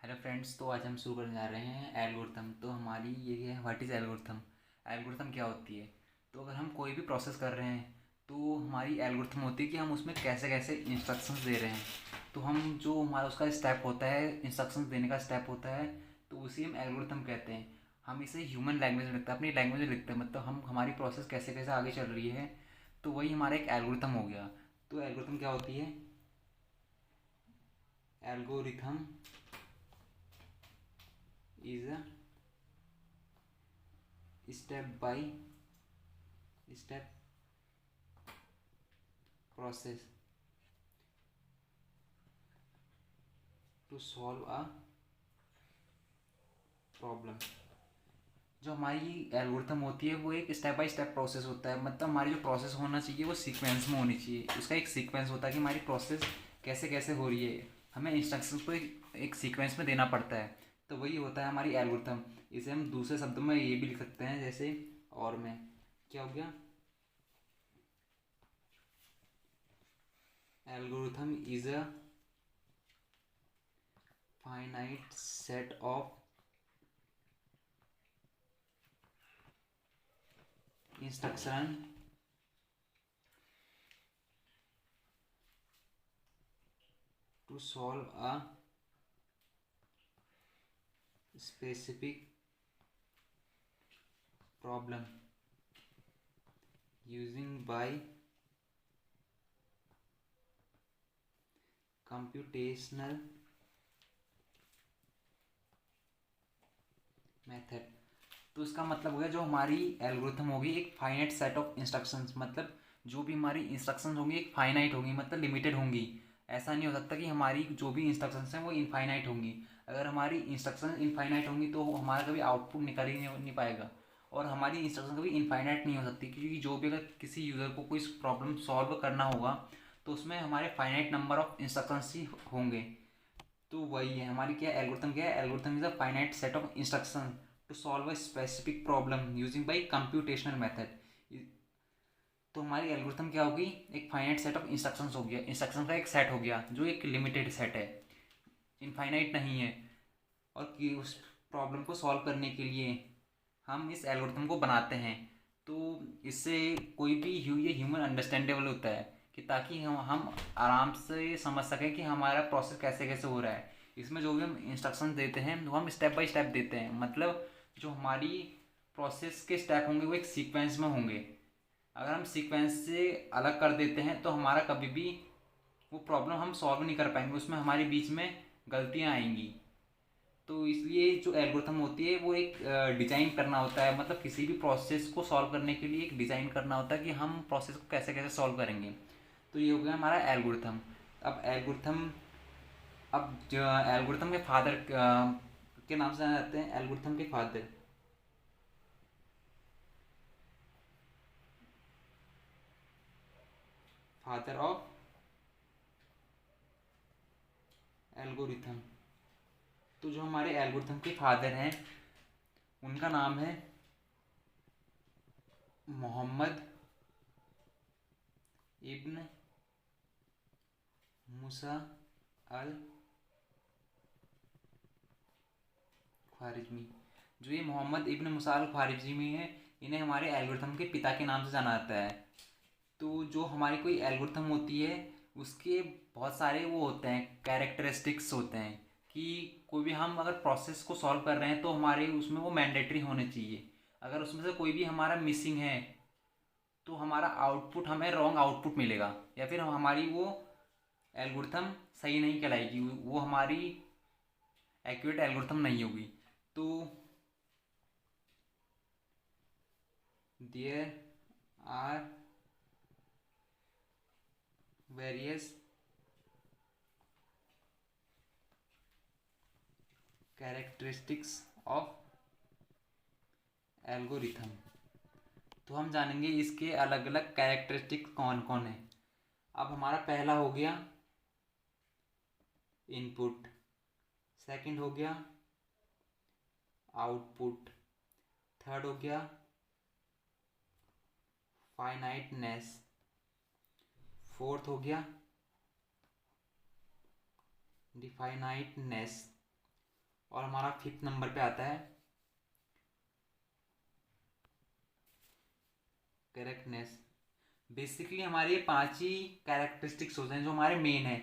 Hello friends, तो आज हम शुरू करने जा रहे हैं एल्गोरिथम। तो हमारी ये है, व्हाट इज़ एल्गोरिथम। एल्गोरिथम क्या होती है? तो अगर हम कोई भी प्रोसेस कर रहे हैं तो हमारी एल्गोरिथम होती है कि हम उसमें कैसे कैसे इंस्ट्रक्शंस दे रहे हैं। तो हम जो हमारा उसका स्टेप होता है, इंस्ट्रक्शंस देने का स्टेप होता है, तो उसी हम एल्गोरिथम कहते हैं। हम इसे ह्यूमन लैंग्वेज में लिखते हैं, अपनी लैंग्वेज में लिखते हैं, मतलब हम हमारी प्रोसेस कैसे कैसे आगे चल रही है। तो वही हमारा एक एल्गोरिथम हो गया। तो एल्गोरिथम क्या होती है? Algorithm is a step by step process to solve a problem. जो हमारी एल्गोरिथम होती है वो एक स्टेप बाय स्टेप प्रोसेस होता है, मतलब हमारी जो प्रोसेस होना चाहिए वो सीक्वेंस में होनी चाहिए। उसका एक सीक्वेंस होता है कि हमारी प्रोसेस कैसे कैसे हो रही है। हमें इंस्ट्रक्शंस को एक सीक्वेंस में देना पड़ता है। तो वही होता है हमारी एल्गोरिथम। इसे हम दूसरे शब्दों में ये भी लिख सकते हैं, जैसे और में क्या हो गया, algorithm is a finite set of instruction to solve a specific problem using by computational method. तो इसका मतलब हो गया, जो हमारी एल्गोरिथम होगी एक फाइनाइट सेट ऑफ इंस्ट्रक्शंस, मतलब जो भी हमारी इंस्ट्रक्शंस होंगी एक फाइनाइट होंगी, मतलब लिमिटेड होंगी। ऐसा नहीं हो सकता कि हमारी जो भी इंस्ट्रक्शंस हैं वो इनफाइनाइट होंगी। अगर हमारी इंस्ट्रक्शन इनफाइनाइट होंगी तो हमारा कभी आउटपुट निकल ही नहीं पाएगा। और हमारी इंस्ट्रक्शन कभी इनफाइनाइट नहीं हो सकती, क्योंकि जो भी अगर किसी यूज़र को कोई प्रॉब्लम सॉल्व करना होगा तो उसमें हमारे फाइनाइट नंबर ऑफ इंस्ट्रक्शंस ही होंगे। तो वही है हमारी क्या एल्गोरिथम, क्या है algorithm is a finite set of instruction to solve a specific problem using by computational method. तो हमारी एल्गोरिथम क्या होगी, एक फाइनाइट सेट ऑफ इंस्ट्रक्शंस हो गया, इंस्ट्रक्शन का एक सेट हो गया जो एक लिमिटेड सेट है, इनफाइनाइट नहीं है। और कि उस प्रॉब्लम को सॉल्व करने के लिए हम इस एल्गोरिथम को बनाते हैं। तो इससे कोई भी ये ह्यूमन अंडरस्टैंडेबल होता है कि ताकि हम आराम से समझ सकें कि हमारा प्रोसेस कैसे कैसे हो रहा है। इसमें जो भी हम इंस्ट्रक्शन देते हैं वो हम स्टेप बाय स्टेप देते हैं, मतलब जो हमारी प्रोसेस के स्टेप होंगे वो एक सीक्वेंस में होंगे। अगर हम सीक्वेंस से अलग कर देते हैं तो हमारा कभी भी वो प्रॉब्लम हम सॉल्व नहीं कर पाएंगे, उसमें हमारे बीच में गलतियाँ आएंगी। तो इसलिए जो एल्गोरिथम होती है वो एक डिज़ाइन करना होता है, मतलब किसी भी प्रोसेस को सॉल्व करने के लिए एक डिज़ाइन करना होता है कि हम प्रोसेस को कैसे कैसे सॉल्व करेंगे। तो ये हो गया हमारा एल्गोरिथम। अब एल्गोरिथम, अब जो एल्गोरिथम के फादर के नाम से जाने जाते हैं, एल्गोरिथम के फादर, फादर ऑफ एल्गोरिथम। तो जो हमारे एल्गोरिथम के फादर हैं उनका नाम है मोहम्मद इब्न मूसा अल ख्वारिज़मी। जो ये मोहम्मद इब्न मूसा अल ख्वारिज़मी है, इन्हें हमारे एल्गोरिथम के पिता के नाम से जाना जाता है। तो जो हमारी कोई एल्गोरिथम होती है उसके बहुत सारे वो होते हैं, कैरेक्टरिस्टिक्स होते हैं कि कोई भी हम अगर प्रोसेस को सॉल्व कर रहे हैं तो हमारे उसमें वो मैंडेटरी होने चाहिए। अगर उसमें से कोई भी हमारा मिसिंग है तो हमारा आउटपुट हमें रॉन्ग आउटपुट मिलेगा, या फिर हमारी वो एल्गोरिथम सही नहीं कहलाएगी, वो हमारी एक्यूरेट एल्गोरिथम नहीं होगी। तो there are various characteristics of algorithm. तो हम जानेंगे इसके अलग अलग कैरेक्टरिस्टिक्स कौन कौन है। अब हमारा पहला हो गया इनपुट, सेकंड हो गया आउटपुट, थर्ड हो गया फाइनाइटनेस, फोर्थ हो गया डिफाइनाइटनेस, और हमारा 5th नंबर पे आता है करेक्टनेस। बेसिकली हमारे ये 5 ही कैरेक्टरिस्टिक्स होते हैं जो हमारे मेन है।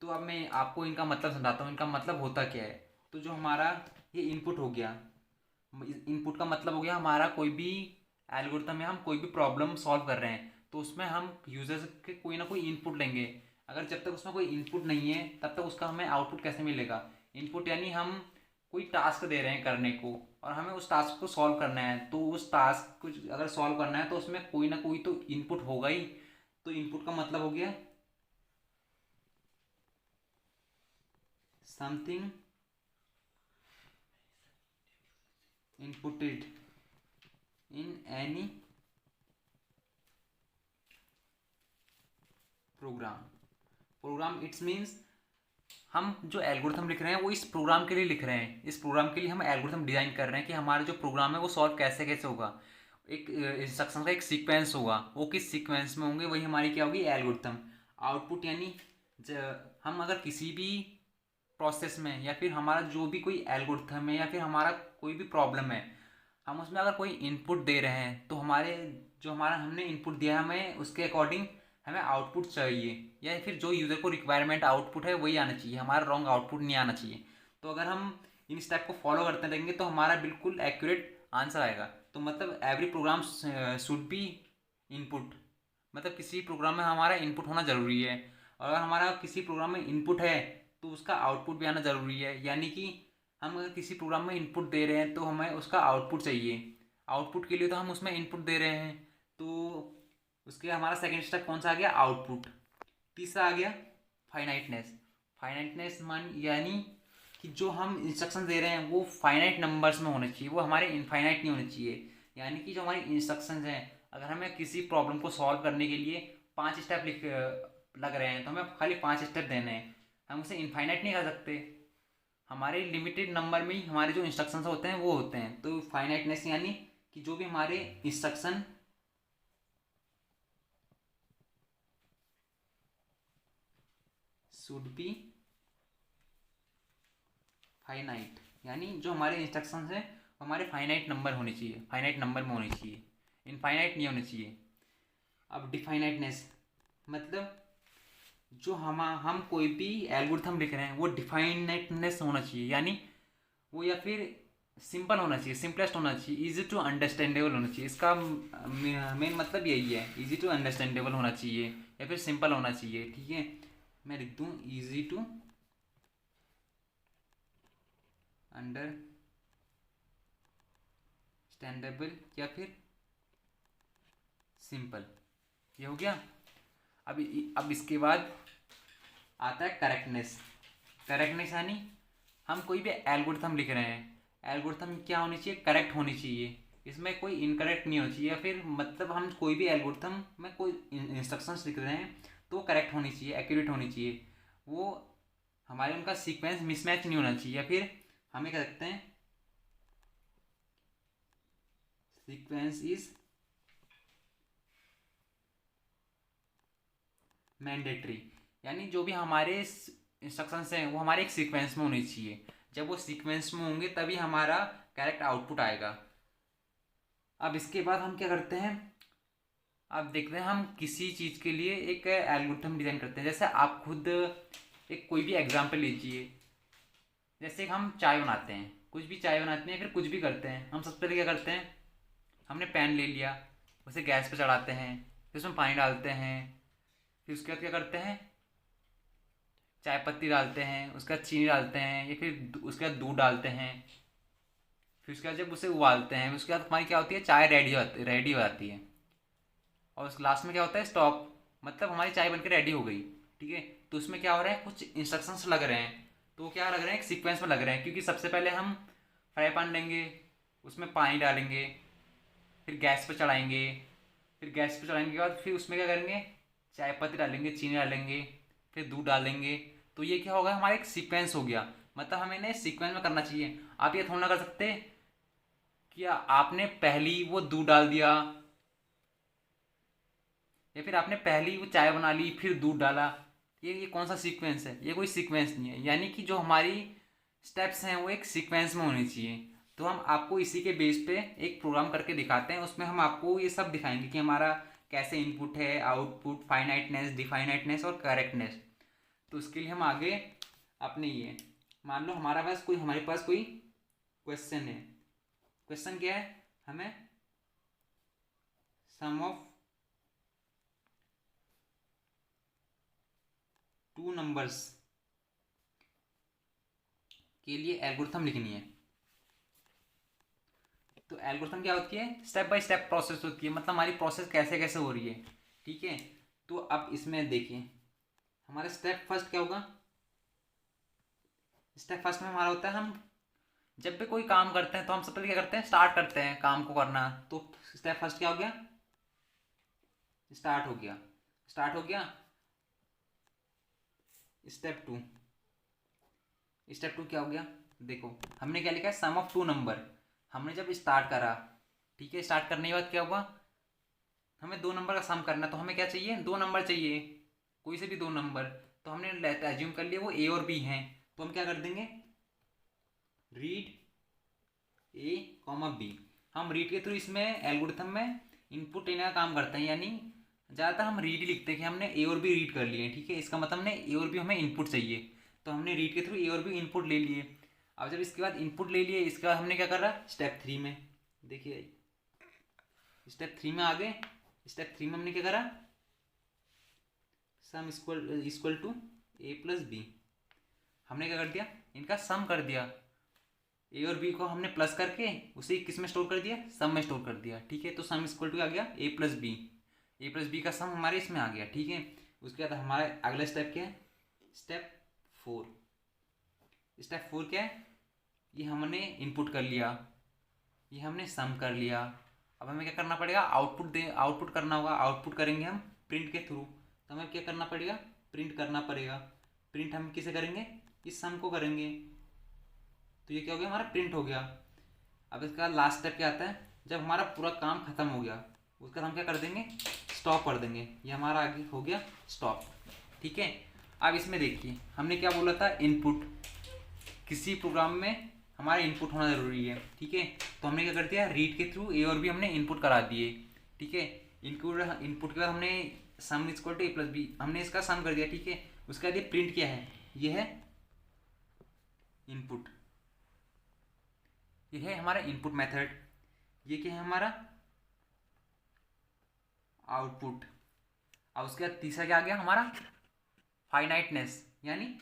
तो अब मैं आपको इनका मतलब समझाता हूँ, इनका मतलब होता क्या है। तो जो हमारा ये इनपुट हो गया, इनपुट का मतलब हो गया हमारा कोई भी एल्गोरिथम में हम कोई भी प्रॉब्लम सॉल्व कर रहे हैं तो उसमें हम यूजर्स के कोई ना कोई इनपुट लेंगे। अगर जब तक उसमें कोई इनपुट नहीं है तब तक उसका हमें आउटपुट कैसे मिलेगा। इनपुट यानी हम कोई टास्क दे रहे हैं करने को और हमें उस टास्क को सॉल्व करना है, तो उस टास्क को अगर सॉल्व करना है तो उसमें कोई ना कोई तो इनपुट होगा ही। तो इनपुट का मतलब हो गया something inputted in any program. Program it's means हम जो एल्गोरिथम लिख रहे हैं वो इस प्रोग्राम के लिए लिख रहे हैं, इस प्रोग्राम के लिए हम एल्गोरिथम डिजाइन कर रहे हैं कि हमारा जो प्रोग्राम है वो सॉल्व कैसे कैसे होगा। एक इंस्ट्रक्शन का एक सीक्वेंस होगा, वो किस सीक्वेंस में होंगे वही हमारी क्या होगी एल्गोरिथम। आउटपुट यानी हम अगर किसी भी प्रोसेस में या फिर हमारा जो भी कोई एल्गोरिथम है या फिर हमारा कोई भी प्रॉब्लम है, हम उसमें अगर कोई इनपुट दे रहे हैं तो हमारे जो हमारा हमने इनपुट दिया है हमें उसके अकॉर्डिंग हमें आउटपुट चाहिए, या फिर जो यूज़र को रिक्वायरमेंट आउटपुट है वही आना चाहिए, हमारा रॉन्ग आउटपुट नहीं आना चाहिए। तो अगर हम इन स्टेप को फॉलो करते रहेंगे तो हमारा बिल्कुल एक्यूरेट आंसर आएगा। तो मतलब every programme should be input, मतलब किसी प्रोग्राम में हमारा इनपुट होना ज़रूरी है। और अगर हमारा किसी प्रोग्राम में इनपुट है तो उसका आउटपुट भी आना ज़रूरी है। यानी कि हम अगर किसी प्रोग्राम में इनपुट दे रहे हैं तो हमें उसका आउटपुट चाहिए। आउटपुट के लिए तो हम उसमें इनपुट दे रहे हैं, तो उसके हमारा सेकंड स्टेप कौन सा आ गया आउटपुट। तीसरा आ गया फाइनाइटनेस। फाइनाइटनेस मान यानी कि जो हम इंस्ट्रक्शन दे रहे हैं वो फाइनाइट नंबर्स में होने चाहिए, वो हमारे इनफाइनाइट नहीं होने चाहिए। यानी कि जो हमारी इंस्ट्रक्शंस हैं, अगर हमें किसी प्रॉब्लम को सॉल्व करने के लिए 5 स्टेप लग रहे हैं तो हमें खाली 5 स्टेप देने हैं, हम उसे इनफाइनाइट नहीं कर सकते। हमारे लिमिटेड नंबर में ही हमारे जो इंस्ट्रक्शंस होते हैं वो होते हैं। तो फाइनाइटनेस यानी कि जो भी हमारे इंस्ट्रक्शन शुड बी फाइनाइट, यानी जो हमारे इंस्ट्रक्शंस हैं हमारे फाइनाइट नंबर होने चाहिए, फाइनाइट नंबर में होने चाहिए, इनफाइनाइट नहीं होने चाहिए। अब डिफाइनाइटनेस मतलब जो हम कोई भी एल्गोरिथम लिख रहे हैं वो डिफाइनेटनेस होना चाहिए, यानी वो या फिर सिंपल होना चाहिए, सिंपलेस्ट होना चाहिए, इजी टू अंडरस्टैंडेबल होना चाहिए। इसका मेन मतलब यही है, इजी टू अंडरस्टैंडेबल होना चाहिए या फिर सिंपल होना चाहिए। ठीक है, मैं लिख दूँ इजी टू अंडरस्टैंडेबल या फिर सिंपल, ये हो गया। अब इसके बाद आता है करेक्टनेस। करेक्टनेस यानी हम कोई भी एल्गोरिथम लिख रहे हैं, एल्गोरिथम क्या होनी चाहिए करेक्ट होनी चाहिए, इसमें कोई इनकरेक्ट नहीं होनी चाहिए। या फिर मतलब हम कोई भी एल्गोरिथम में कोई इंस्ट्रक्शंस लिख रहे हैं तो वो करेक्ट होनी चाहिए, एक्यूरेट होनी चाहिए, वो हमारे उनका सीक्वेंस मिसमैच नहीं होना चाहिए। या फिर हमें क्या कहते हैं सीक्वेंस इज मैंडेटरी, यानी जो भी हमारे इंस्ट्रक्शंस हैं वो हमारे एक सीक्वेंस में होने चाहिए। जब वो सीक्वेंस में होंगे तभी हमारा करेक्ट आउटपुट आएगा। अब इसके बाद हम क्या करते हैं, अब देखते हैं हम किसी चीज़ के लिए एक एल्गोरिथम डिज़ाइन करते हैं। जैसे आप खुद एक कोई भी एग्जांपल लीजिए, जैसे हम चाय बनाते हैं, कुछ भी चाय बनाते हैं या फिर कुछ भी करते हैं, हम सबसे पहले क्या करते हैं, हमने पैन ले लिया, उसे गैस पे चढ़ाते हैं, फिर उसमें पानी डालते हैं, फिर उसके बाद क्या करते हैं चाय पत्ती डालते हैं, उसके बाद चीनी डालते हैं या फिर उसके बाद दूध डालते हैं, फिर उसके बाद जब उसे उबालते हैं उसके बाद हमारी क्या होती है चाय रेडी हो जाती है। और उस लास्ट में क्या होता है स्टॉप, मतलब हमारी चाय बनकर रेडी हो गई। ठीक है, तो उसमें क्या हो रहा है कुछ इंस्ट्रक्शंस लग रहे हैं, तो क्या लग रहे हैं एक सीक्वेंस में लग रहे हैं, क्योंकि सबसे पहले हम फ्राई पैन लेंगे, उसमें पानी डालेंगे, फिर गैस पे चढ़ाएंगे, फिर गैस पे चढ़ाने के बाद फिर उसमें क्या करेंगे चाय पत्ती डालेंगे, चीनी डालेंगे, फिर दूध डालेंगे। तो ये क्या होगा हमारा एक सीक्वेंस हो गया, मतलब हमें इन्हें सीक्वेंस में करना चाहिए। आप ये थोड़ा ना कर सकते कि आपने पहली वो दूध डाल दिया या फिर आपने पहली वो चाय बना ली फिर दूध डाला। ये कौन सा सीक्वेंस है, ये कोई सीक्वेंस नहीं है। यानी कि जो हमारी स्टेप्स हैं वो एक सीक्वेंस में होनी चाहिए। तो हम आपको इसी के बेस पे एक प्रोग्राम करके दिखाते हैं, उसमें हम आपको ये सब दिखाएंगे कि हमारा कैसे इनपुट है, आउटपुट, फाइनाइटनेस, डिफाइनाइटनेस और करेक्टनेस। तो उसके लिए हम आगे अपने ये मान लो हमारे पास कोई क्वेश्चन है। क्वेश्चन क्या है? हमें सम ऑफ टू नंबर्स के लिए एल्गोरिथम लिखनी है। तो एल्गोरिथम क्या होती है? स्टेप बाय स्टेप प्रोसेस होती है, मतलब हमारी प्रोसेस कैसे कैसे हो रही है। ठीक है, तो अब इसमें देखिए हमारा स्टेप फर्स्ट क्या होगा। स्टेप फर्स्ट में हमारा होता है, हम जब भी कोई काम करते हैं तो हम सबसे पहले क्या करते हैं? स्टार्ट करते हैं काम को करना। तो स्टेप फर्स्ट क्या हो गया? स्टार्ट हो गया। स्टार्ट हो गया। स्टेप टू, स्टेप टू क्या हो गया? देखो हमने क्या लिखा है? सम ऑफ टू नंबर। हमने जब स्टार्ट करा, ठीक है, स्टार्ट करने के बाद क्या हुआ? हमें दो नंबर का सम करना, तो हमें क्या चाहिए? दो नंबर चाहिए, कोई से भी दो नंबर। तो हमने एज्यूम कर लिया वो ए और बी हैं, तो हम क्या कर देंगे? Read A comma B. हम रीड के थ्रू इसमें एल्गोरिथम में इनपुट लेने का काम करते हैं, यानी ज़्यादातर हम रीड ही लिखते हैं कि हमने ए और बी रीड कर लिए। ठीक है, इसका मतलब हमने ए और बी हमें इनपुट चाहिए, तो हमने रीड के थ्रू ए और बी इनपुट ले लिए। अब जब इसके बाद इनपुट ले लिए, इसके बाद हमने क्या कर रहा? स्टेप थ्री में देखिए, स्टेप थ्री में आ गए। स्टेप थ्री में हमने क्या करा? Sum equal to A plus B. हमने क्या कर दिया? इनका सम कर दिया। ए और बी को हमने प्लस करके उसे किस में स्टोर कर दिया? सम में स्टोर कर दिया। ठीक है, तो सम इक्वल टू आ गया ए प्लस बी। ए प्लस बी का सम हमारे इसमें आ गया। ठीक है, उसके बाद हमारा अगला स्टेप क्या है? Step four. स्टेप फोर क्या है? ये हमने इनपुट कर लिया, ये हमने सम कर लिया। अब हमें क्या करना पड़ेगा? आउटपुट करना होगा। आउटपुट करेंगे हम प्रिंट के थ्रू। तो हमें क्या करना पड़ेगा? प्रिंट करना पड़ेगा। प्रिंट हम किसे करेंगे? इस सम को करेंगे। तो ये क्या हो गया? हमारा प्रिंट हो गया। अब इसका लास्ट स्टेप क्या आता है? जब हमारा पूरा काम खत्म हो गया, उसके बाद हम क्या कर देंगे? स्टॉप कर देंगे। ये हमारा आगे हो गया स्टॉप। ठीक है, अब इसमें देखिए हमने क्या बोला था? इनपुट। किसी प्रोग्राम में हमारा इनपुट होना ज़रूरी है। ठीक है, तो हमने क्या कर दिया? रीड के थ्रू ए और बी हमने इनपुट करा दिए। ठीक है, इनपुट के बाद हमने sum equal to A plus B, हमने इसका सम कर दिया। ठीक है, उसके बाद ये प्रिंट क्या है? ये है इनपुट। ये है हमारा इनपुट मेथड। ये क्या है? हमारा आउटपुट। अब उसके बाद तीसरा क्या आ गया हमारा? फाइनाइटनेस, यानी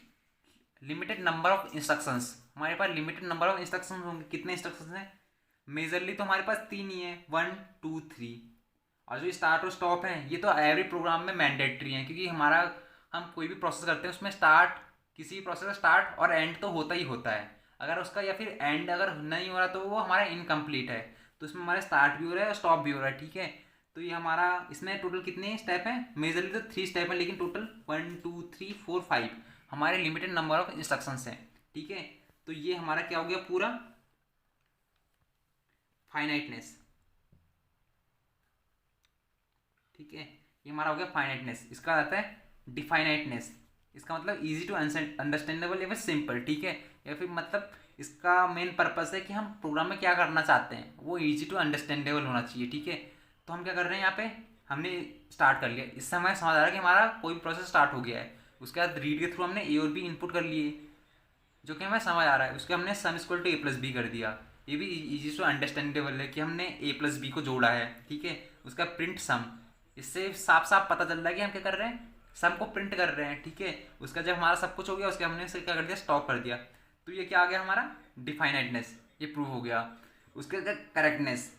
लिमिटेड नंबर ऑफ इंस्ट्रक्शंस। हमारे पास लिमिटेड नंबर ऑफ इंस्ट्रक्शंस होंगे। कितने इंस्ट्रक्शंस हैं? मेजरली तो हमारे पास तीन ही है, 1 2 3। और जो स्टार्ट और स्टॉप हैं ये तो एवरी प्रोग्राम में मैंडेटरी हैं, क्योंकि हमारा हम कोई भी प्रोसेस करते हैं उसमें स्टार्ट, किसी भी प्रोसेस का स्टार्ट और एंड तो होता ही होता है। अगर उसका या फिर एंड अगर नहीं हो रहा तो वो हमारा इनकम्प्लीट है। तो इसमें हमारा स्टार्ट भी हो रहा है और स्टॉप भी हो रहा है। ठीक है, तो ये हमारा इसमें टोटल कितने स्टेप हैं? मेजरली तो 3 स्टेप हैं, लेकिन टोटल 1 2 3 4 5 हमारे लिमिटेड नंबर ऑफ इंस्ट्रक्शंस हैं। ठीक है, तो ये हमारा क्या हो गया? पूरा फाइनाइटनेस। ठीक है, ये हमारा हो गया फाइनाइटनेस। इसका आता है डिफाइनाइटनेस। इसका मतलब इजी टू अंडरस्टैंडेबल या फिर सिंपल। ठीक है, या फिर मतलब इसका मेन पर्पस है कि हम प्रोग्राम में क्या करना चाहते हैं वो इजी टू अंडरस्टैंडेबल होना चाहिए। ठीक है, तो हम क्या कर रहे हैं यहाँ पे? हमने स्टार्ट कर लिया। इससे हमें समझ आ रहा है कि हमारा कोई प्रोसेस स्टार्ट हो गया है। उसके बाद रीड के थ्रू हमने ए और बी इनपुट कर लिए, जो कि हमें समझ आ रहा है। उसके हमने sum equal to A plus B कर दिया। ये भी इजी टू अंडरस्टैंडेबल है कि हमने ए प्लस बी को जोड़ा है। ठीक है, उसका प्रिंट सम। इससे साफ साफ पता चल रहा है कि हम क्या कर रहे हैं? सम को प्रिंट कर रहे हैं। ठीक है, उसका जब हमारा सब कुछ हो गया उसके हमने से क्या कर दिया? स्टॉप कर दिया। तो ये क्या आ गया? हमारा डिफाइनाइटनेस, ये प्रूव हो गया। उसके करेक्टनेस,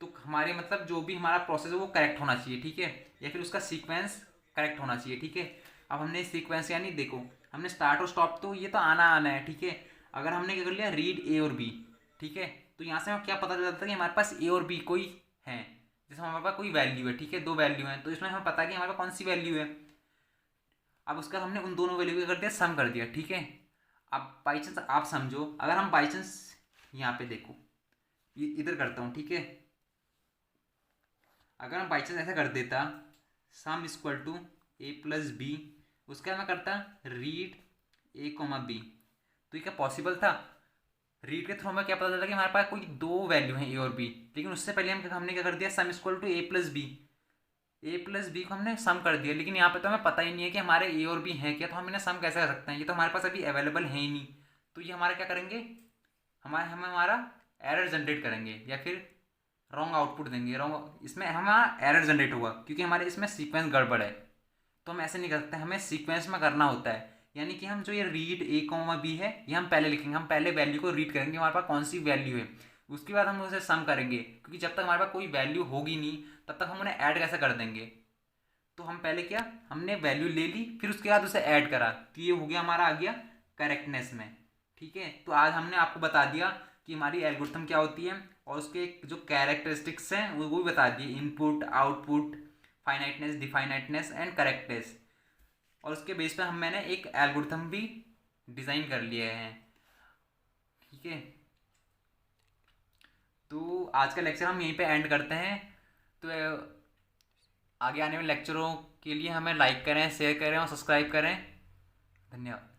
तो हमारे मतलब जो भी हमारा प्रोसेस है वो करेक्ट होना चाहिए। ठीक है, या फिर उसका सीक्वेंस करेक्ट होना चाहिए। ठीक है, अब हमने सीक्वेंस यानी देखो हमने स्टार्ट और स्टॉप तो ये तो आना आना है। ठीक है, अगर हमने क्या कर लिया? रीड ए और बी। ठीक है, तो यहाँ से हमें क्या पता चलता है कि हमारे पास ए और बी कोई है। जैसे हमारे पास कोई वैल्यू है, ठीक है, दो वैल्यू है, तो इसमें हमें पता है कि हमारे पास कौन सी वैल्यू है। अब उसका हमने उन दोनों वैल्यू को कर दिया सम कर दिया। ठीक है, अब बाई चांस आप समझो, अगर हम बाई चांस यहाँ पे देखो, ये इधर करता हूँ। ठीक है, अगर हम बाई चांस ऐसा कर देता sum equal to A plus B, उसका मैं करता रीड ए कोमा बी, तो ये क्या पॉसिबल था? रीड के थ्रू हमें क्या पता चला कि हमारे पास कोई दो वैल्यू हैं ए और बी, लेकिन उससे पहले हमने क्या कर दिया, sum equal to A plus B को हमने सम कर दिया, लेकिन यहाँ पे तो हमें पता ही नहीं है कि हमारे ए और बी हैं क्या, तो हम इन्हें सम कैसे कर सकते हैं, ये तो हमारे पास अभी अवेलेबल है ही नहीं। तो ये हमारा क्या करेंगे, हमारा एरर जनरेट करेंगे या फिर रॉन्ग आउटपुट देंगे, रॉन्ग, इसमें हमारा एरर जनरेट होगा क्योंकि हमारे इसमें सीक्वेंस गड़बड़ है। तो हम ऐसे नहीं कर सकते, हमें सीक्वेंस में करना होता है। यानी कि हम जो ये रीड ए कॉमा बी है, ये हम पहले लिखेंगे, हम पहले वैल्यू को रीड करेंगे हमारे पास कौन सी वैल्यू है, उसके बाद हम उसे सम करेंगे, क्योंकि जब तक हमारे पास कोई वैल्यू होगी नहीं तब तक हम उन्हें ऐड कैसे कर देंगे। तो हम पहले क्या, हमने वैल्यू ले ली, फिर उसके बाद उसे ऐड करा, तो ये हो गया हमारा, आ गया करेक्टनेस में। ठीक है, तो आज हमने आपको बता दिया कि हमारी एल्गोरिथम क्या होती है, और उसके जो कैरेक्टरिस्टिक्स हैं वो भी बता दिए, input, output, finiteness, definiteness and correctness. और उसके बेस पे मैंने एक एल्गोरिथम भी डिज़ाइन कर लिए हैं। ठीक है, तो आज का लेक्चर हम यहीं पे एंड करते हैं। तो आगे आने वाले लेक्चरों के लिए हमें लाइक करें, शेयर करें और सब्सक्राइब करें। धन्यवाद।